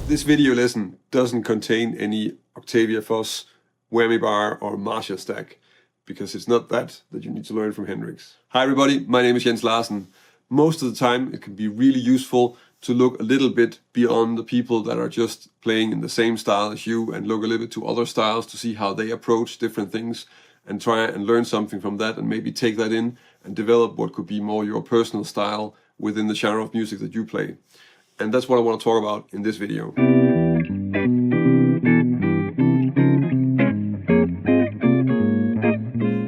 This video lesson doesn't contain any Octavia Foss, whammy bar or Marshall stack, because it's not that you need to learn from Hendrix. Hi everybody, my name is Jens Larsen. Most of the time it can be really useful to look a little bit beyond the people that are just playing in the same style as you and look a little bit to other styles to see how they approach different things and try and learn something from that and maybe take that in and develop what could be more your personal style within the genre of music that you play. And that's what I want to talk about in this video.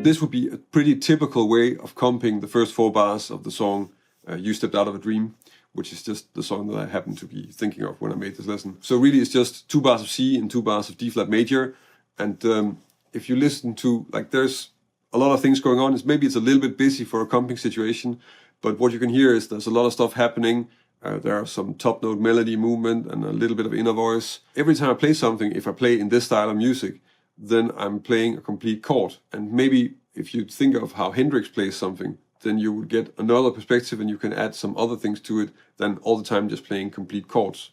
This would be a pretty typical way of comping the first 4 bars of the song You Stepped Out of a Dream, which is just the song that I happened to be thinking of when I made this lesson. So really it's just 2 bars of C and 2 bars of D flat major. And if you listen to, like, there's a lot of things going on. Maybe it's a little bit busy for a comping situation, but what you can hear is there's a lot of stuff happening. There are some top note melody movement and a little bit of inner voice. Every time I play something, if I play in this style of music, then I'm playing a complete chord. And maybe if you think of how Hendrix plays something, then you would get another perspective and you can add some other things to it than all the time just playing complete chords.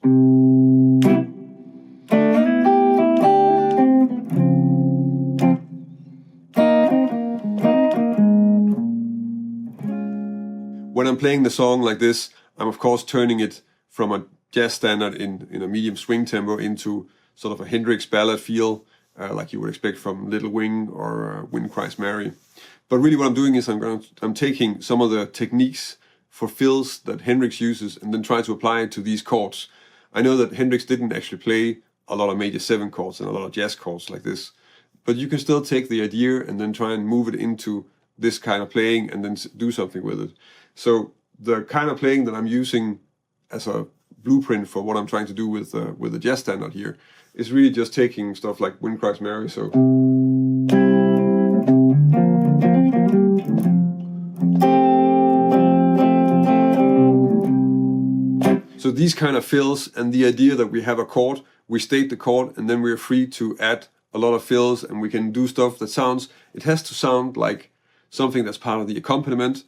When I'm playing the song like this, I'm of course turning it from a jazz standard in a medium swing tempo into sort of a Hendrix ballad feel, like you would expect from Little Wing or Wind Cries Mary. But really what I'm doing is I'm taking some of the techniques for fills that Hendrix uses and then try to apply it to these chords. I know that Hendrix didn't actually play a lot of major 7 chords and a lot of jazz chords like this, but you can still take the idea and then try and move it into this kind of playing and then do something with it. So the kind of playing that I'm using as a blueprint for what I'm trying to do with the jazz standard here is really just taking stuff like Wind Cries Mary. So these kind of fills, and the idea that we have a chord, we state the chord, and then we're free to add a lot of fills, and we can do stuff that sounds, it has to sound like something that's part of the accompaniment,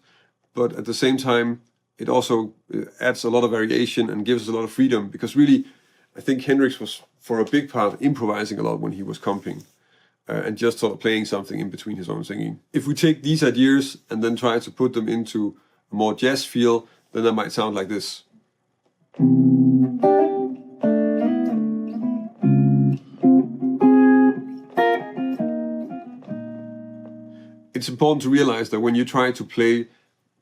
but at the same time, it also adds a lot of variation and gives us a lot of freedom, because really, I think Hendrix was, for a big part, improvising a lot when he was comping, and just sort of playing something in between his own singing. If we take these ideas and then try to put them into a more jazz feel, then that might sound like this. It's important to realize that when you try to play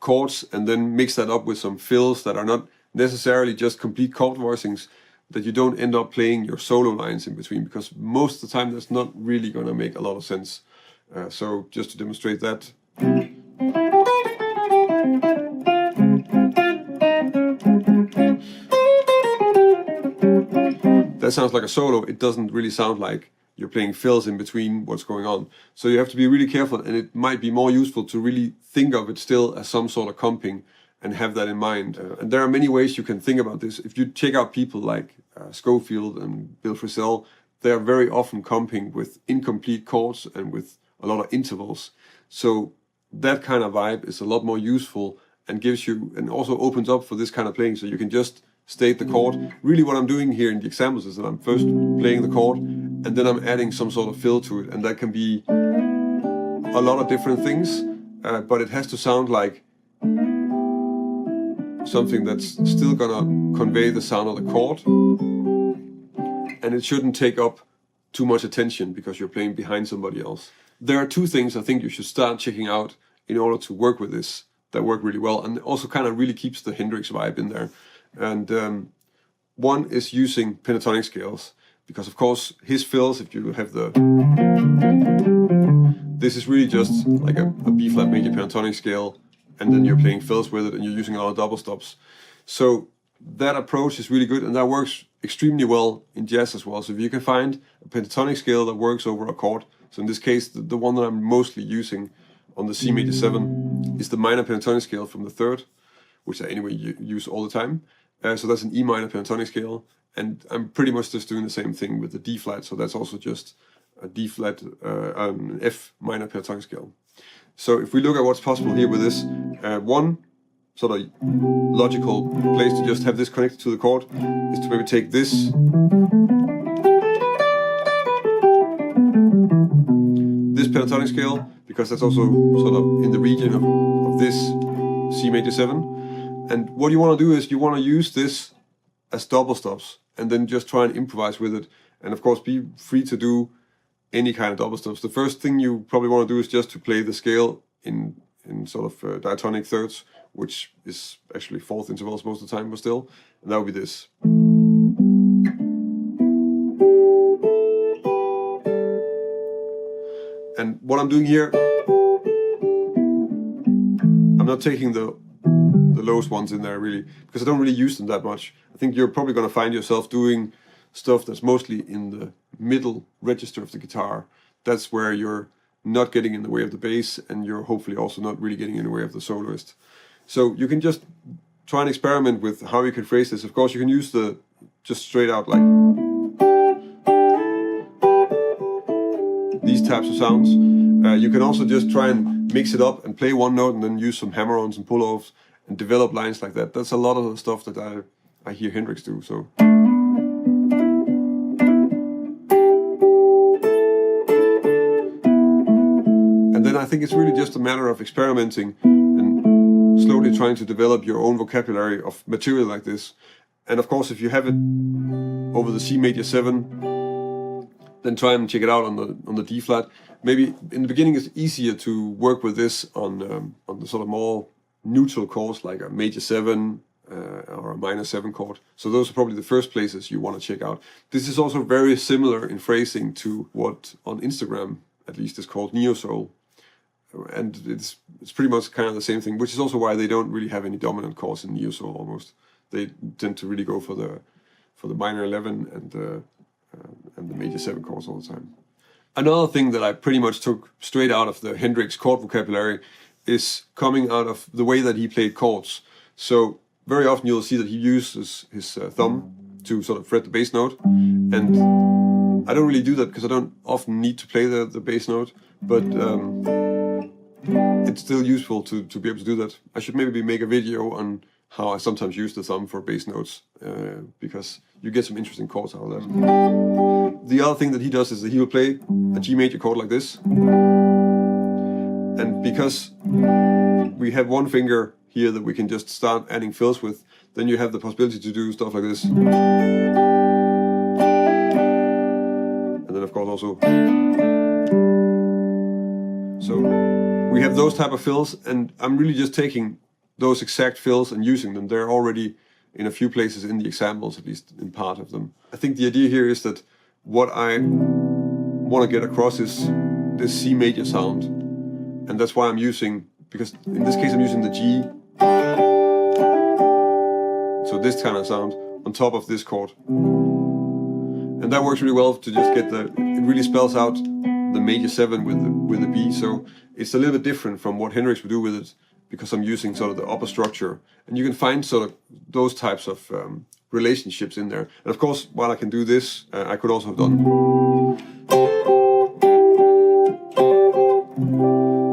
chords and then mix that up with some fills that are not necessarily just complete chord voicings, that you don't end up playing your solo lines in between, because most of the time that's not really going to make a lot of sense. So just to demonstrate that. That sounds like a solo. It doesn't really sound like you're playing fills in between what's going on. So you have to be really careful, and it might be more useful to really think of it still as some sort of comping and have that in mind. And there are many ways you can think about this. If you check out people like Schofield and Bill Frisell, they are very often comping with incomplete chords and with a lot of intervals. So that kind of vibe is a lot more useful and gives you, and also opens up for this kind of playing, so you can just state the chord. Really what I'm doing here in the examples is that I'm first playing the chord and then I'm adding some sort of fill to it, and that can be a lot of different things, but it has to sound like something that's still gonna convey the sound of the chord, and it shouldn't take up too much attention because you're playing behind somebody else. There are 2 things I think you should start checking out in order to work with this that work really well, and also kind of really keeps the Hendrix vibe in there. And one is using pentatonic scales, because of course his fills, if you have this is really just like a B flat major pentatonic scale, and then you're playing fills with it and you're using a lot of double stops. So that approach is really good, and that works extremely well in jazz as well. So if you can find a pentatonic scale that works over a chord, so in this case the one that I'm mostly using on the C major 7 is the minor pentatonic scale from the 3rd, which I anyway use all the time. So that's an E minor pentatonic scale, and I'm pretty much just doing the same thing with the D flat, so that's also just a D flat, an F minor pentatonic scale. So if we look at what's possible here with this, 1, sort of logical place to just have this connected to the chord is to maybe take this pentatonic scale, because that's also sort of in the region of this C major 7. And what you want to do is you want to use this as double stops and then just try and improvise with it. And of course, be free to do any kind of double stops. The first thing you probably want to do is just to play the scale in sort of diatonic thirds, which is actually fourth intervals most of the time, but still. And that would be this. And what I'm doing here, I'm not taking the lowest ones in there really, because I don't really use them that much. I think you're probably going to find yourself doing stuff that's mostly in the middle register of the guitar. That's where you're not getting in the way of the bass, and you're hopefully also not really getting in the way of the soloist. So you can just try and experiment with how you can phrase this. Of course, you can use the just straight out like these types of sounds. You can also just try and mix it up and play one note and then use some hammer-ons and pull-offs and develop lines like that. That's a lot of the stuff that I hear Hendrix do. So. And then I think it's really just a matter of experimenting and slowly trying to develop your own vocabulary of material like this. And of course, if you have it over the C major 7, then try and check it out on the D flat. Maybe in the beginning it's easier to work with this on the sort of more neutral chords like a major 7 or a minor 7 chord. So those are probably the first places you want to check out. This is also very similar in phrasing to what on Instagram at least is called neo soul, and it's pretty much kind of the same thing, which is also why they don't really have any dominant chords in neo soul almost. They tend to really go for the minor 11 and the major 7 chords all the time. Another thing that I pretty much took straight out of the Hendrix chord vocabulary is coming out of the way that he played chords. So very often you'll see that he uses his thumb to sort of fret the bass note, and I don't really do that because I don't often need to play the bass note, but it's still useful to be able to do that. I should maybe make a video on how I sometimes use the thumb for bass notes, because you get some interesting chords out of that. The other thing that he does is that he will play a G major chord like this, and because we have one finger here that we can just start adding fills with, then you have the possibility to do stuff like this. And then of course also. So we have those type of fills, and I'm really just taking those exact fills and using them. They're already in a few places in the examples, at least in part of them. I think the idea here is that what I want to get across is this C major sound, and that's why I'm using, because in this case I'm using the G, so this kind of sound on top of this chord, and that works really well to just get it really spells out the major 7 with the B. So it's a little bit different from what Hendrix would do with it, because I'm using sort of the upper structure, and you can find sort of those types of relationships in there. And of course, while I can do this, I could also have done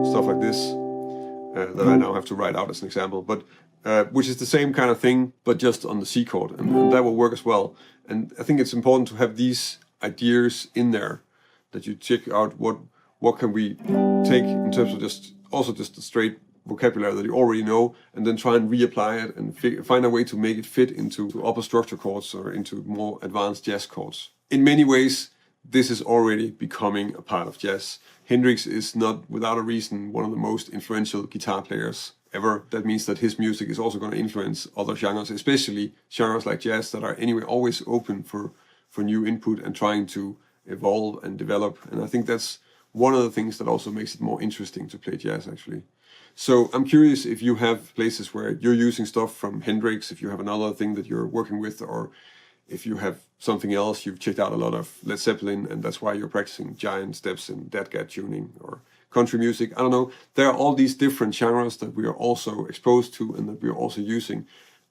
stuff like this that I now have to write out as an example, but which is the same kind of thing, but just on the C chord, and that will work as well. And I think it's important to have these ideas in there, that you check out what can we take in terms of just the straight vocabulary that you already know, and then try and reapply it and find a way to make it fit into upper structure chords or into more advanced jazz chords. In many ways, this is already becoming a part of jazz. Hendrix is not without a reason one of the most influential guitar players ever. That means that his music is also going to influence other genres, especially genres like jazz that are anyway always open for new input and trying to evolve and develop. And I think that's one of the things that also makes it more interesting to play jazz, actually. So I'm curious if you have places where you're using stuff from Hendrix, if you have another thing that you're working with, or if you have something else. You've checked out a lot of Led Zeppelin, and that's why you're practicing giant steps in DADGAD tuning or country music. I don't know. There are all these different genres that we are also exposed to and that we are also using.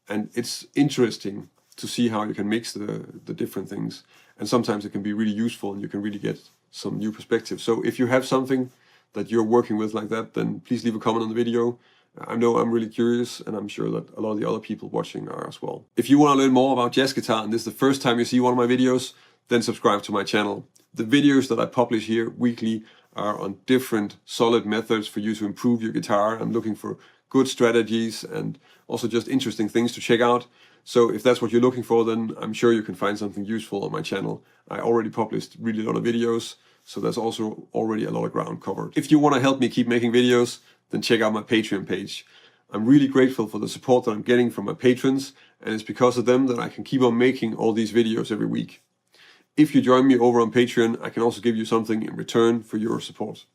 And it's interesting to see how you can mix the different things. And sometimes it can be really useful and you can really get some new perspective. So if you have something that you're working with like that, then please leave a comment on the video. I know I'm really curious, and I'm sure that a lot of the other people watching are as well. If you want to learn more about jazz guitar and this is the first time you see one of my videos, then subscribe to my channel. The videos that I publish here weekly are on different solid methods for you to improve your guitar. I'm looking for good strategies and also just interesting things to check out. So if that's what you're looking for, then I'm sure you can find something useful on my channel. I already published really a lot of videos, so there's also already a lot of ground covered. If you want to help me keep making videos, then check out my Patreon page. I'm really grateful for the support that I'm getting from my patrons, and it's because of them that I can keep on making all these videos every week. If you join me over on Patreon, I can also give you something in return for your support.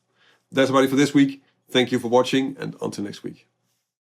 That's about it for this week. Thank you for watching, and until next week.